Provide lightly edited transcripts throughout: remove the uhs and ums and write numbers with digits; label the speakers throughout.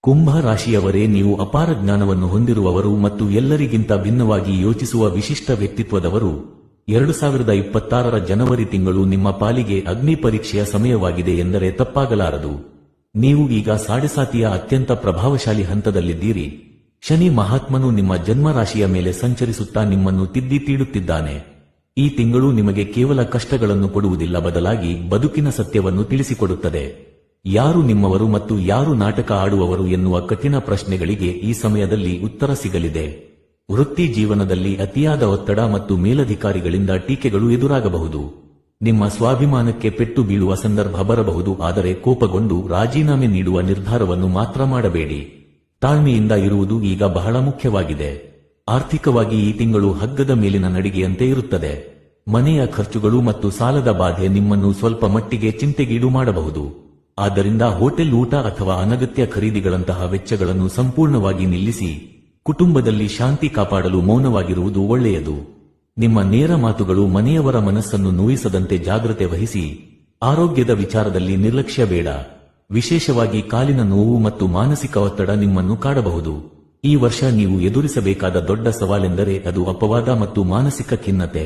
Speaker 1: ಕುಂಭ ರಾಶಿಯವರೇ, ನೀವು ಅಪಾರ ಜ್ಞಾನವನ್ನು ಹೊಂದಿರುವವರು ಮತ್ತು ಎಲ್ಲರಿಗಿಂತ ಭಿನ್ನವಾಗಿ ಯೋಚಿಸುವ ವಿಶಿಷ್ಟ ವ್ಯಕ್ತಿತ್ವದವರು. 2026ರ ಜನವರಿ ತಿಂಗಳು ನಿಮ್ಮ ಪಾಲಿಗೆ ಅಗ್ನಿ ಪರೀಕ್ಷೆಯ ಸಮಯವಾಗಿದೆ ಎಂದರೆ ತಪ್ಪಾಗಲಾರದು. ನೀವು ಈಗ ಸಾಡೆಸಾತಿಯ ಅತ್ಯಂತ ಪ್ರಭಾವಶಾಲಿ ಹಂತದಲ್ಲಿದ್ದೀರಿ. ಶನಿ ಮಹಾತ್ಮನು ನಿಮ್ಮ ಜನ್ಮರಾಶಿಯ ಮೇಲೆ ಸಂಚರಿಸುತ್ತಾ ನಿಮ್ಮನ್ನು ತಿದ್ದಿ ತೀಡುತ್ತಿದ್ದಾನೆ. ಈ ತಿಂಗಳು ನಿಮಗೆ ಕೇವಲ ಕಷ್ಟಗಳನ್ನು ಕೊಡುವುದಿಲ್ಲ, ಬದಲಾಗಿ ಬದುಕಿನ ಸತ್ಯವನ್ನು ತಿಳಿಸಿಕೊಡುತ್ತದೆ. ಯಾರು ನಿಮ್ಮವರು ಮತ್ತು ಯಾರು ನಾಟಕ ಆಡುವವರು ಎನ್ನುವ ಕಠಿಣ ಪ್ರಶ್ನೆಗಳಿಗೆ ಈ ಸಮಯದಲ್ಲಿ ಉತ್ತರ ಸಿಗಲಿದೆ. ವೃತ್ತಿ ಜೀವನದಲ್ಲಿ ಅತಿಯಾದ ಒತ್ತಡ ಮತ್ತು ಮೇಲಧಿಕಾರಿಗಳಿಂದ ಟೀಕೆಗಳು ಎದುರಾಗಬಹುದು. ನಿಮ್ಮ ಸ್ವಾಭಿಮಾನಕ್ಕೆ ಪೆಟ್ಟು ಬೀಳುವ ಸಂದರ್ಭ ಬರಬಹುದು, ಆದರೆ ಕೋಪಗೊಂಡು ರಾಜೀನಾಮೆ ನೀಡುವ ನಿರ್ಧಾರವನ್ನು ಮಾತ್ರ ಮಾಡಬೇಡಿ. ತಾಳ್ಮೆಯಿಂದ ಇರುವುದು ಈಗ ಬಹಳ ಮುಖ್ಯವಾಗಿದೆ. ಆರ್ಥಿಕವಾಗಿ ಈ ತಿಂಗಳು ಹಗ್ಗದ ಮೇಲಿನ ನಡಿಗೆಯಂತೆ ಇರುತ್ತದೆ. ಮನೆಯ ಖರ್ಚುಗಳು ಮತ್ತು ಸಾಲದ ಬಾಧೆ ನಿಮ್ಮನ್ನು ಸ್ವಲ್ಪ ಮಟ್ಟಿಗೆ ಚಿಂತೆಗೀಡು ಮಾಡಬಹುದು. ಆದ್ದರಿಂದ ಹೋಟೆಲ್ ಊಟ ಅಥವಾ ಅನಗತ್ಯ ಖರೀದಿಗಳಂತಹ ವೆಚ್ಚಗಳನ್ನು ಸಂಪೂರ್ಣವಾಗಿ ನಿಲ್ಲಿಸಿ ಕುಟುಂಬದಲ್ಲಿ ಶಾಂತಿ ಕಾಪಾಡಲು ಮೌನವಾಗಿರುವುದು ಒಳ್ಳೆಯದು. ನಿಮ್ಮ ನೇರ ಮಾತುಗಳು ಮನೆಯವರ ಮನಸ್ಸನ್ನು ನೋಯಿಸದಂತೆ ಜಾಗ್ರತೆ ವಹಿಸಿ. ಆರೋಗ್ಯದ ವಿಚಾರದಲ್ಲಿ ನಿರ್ಲಕ್ಷ್ಯ ಬೇಡ. ವಿಶೇಷವಾಗಿ ಕಾಲಿನ ನೋವು ಮತ್ತು ಮಾನಸಿಕ ಒತ್ತಡ ನಿಮ್ಮನ್ನು ಕಾಡಬಹುದು. ಈ ವರ್ಷ ನೀವು ಎದುರಿಸಬೇಕಾದ ದೊಡ್ಡ ಸವಾಲೆಂದರೆ ಅದು ಅಪವಾದ ಮತ್ತು ಮಾನಸಿಕ ಖಿನ್ನತೆ.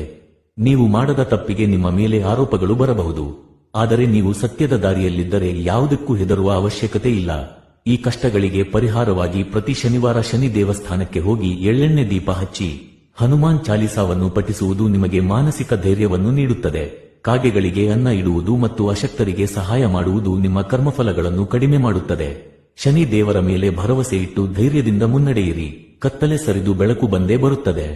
Speaker 1: ನೀವು ಮಾಡದ ತಪ್ಪಿಗೆ ನಿಮ್ಮ ಮೇಲೆ ಆರೋಪಗಳು ಬರಬಹುದು, ಆದರೆ ನೀವು ಸತ್ಯದ ದಾರಿಯಲ್ಲಿದ್ದರೆ ಯಾವುದಕ್ಕೂ ಹೆದರುವ ಅವಶ್ಯಕತೆ ಇಲ್ಲ. ಈ ಕಷ್ಟಗಳಿಗೆ ಪರಿಹಾರವಾಗಿ ಪ್ರತಿ ಶನಿವಾರ ಶನಿ ದೇವಸ್ಥಾನಕ್ಕೆ ಹೋಗಿ ಎಳ್ಳೆಣ್ಣೆ ದೀಪ ಹಚ್ಚಿ ಹನುಮಾನ್ ಚಾಲಿಸಾವನ್ನು ಪಠಿಸುವುದು ನಿಮಗೆ ಮಾನಸಿಕ ಧೈರ್ಯವನ್ನು ನೀಡುತ್ತದೆ. ಕಾಗೆಗಳಿಗೆ ಅನ್ನ ಇಡುವುದು ಮತ್ತು ಅಶಕ್ತರಿಗೆ ಸಹಾಯ ಮಾಡುವುದು ನಿಮ್ಮ ಕರ್ಮಫಲಗಳನ್ನು ಕಡಿಮೆ ಮಾಡುತ್ತದೆ. ಶನಿ ದೇವರ ಮೇಲೆ ಭರವಸೆ ಇಟ್ಟು ಧೈರ್ಯದಿಂದ ಮುನ್ನಡೆಯಿರಿ. ಕತ್ತಲೆ ಸರಿದು ಬೆಳಕು ಬಂದೇ ಬರುತ್ತದೆ.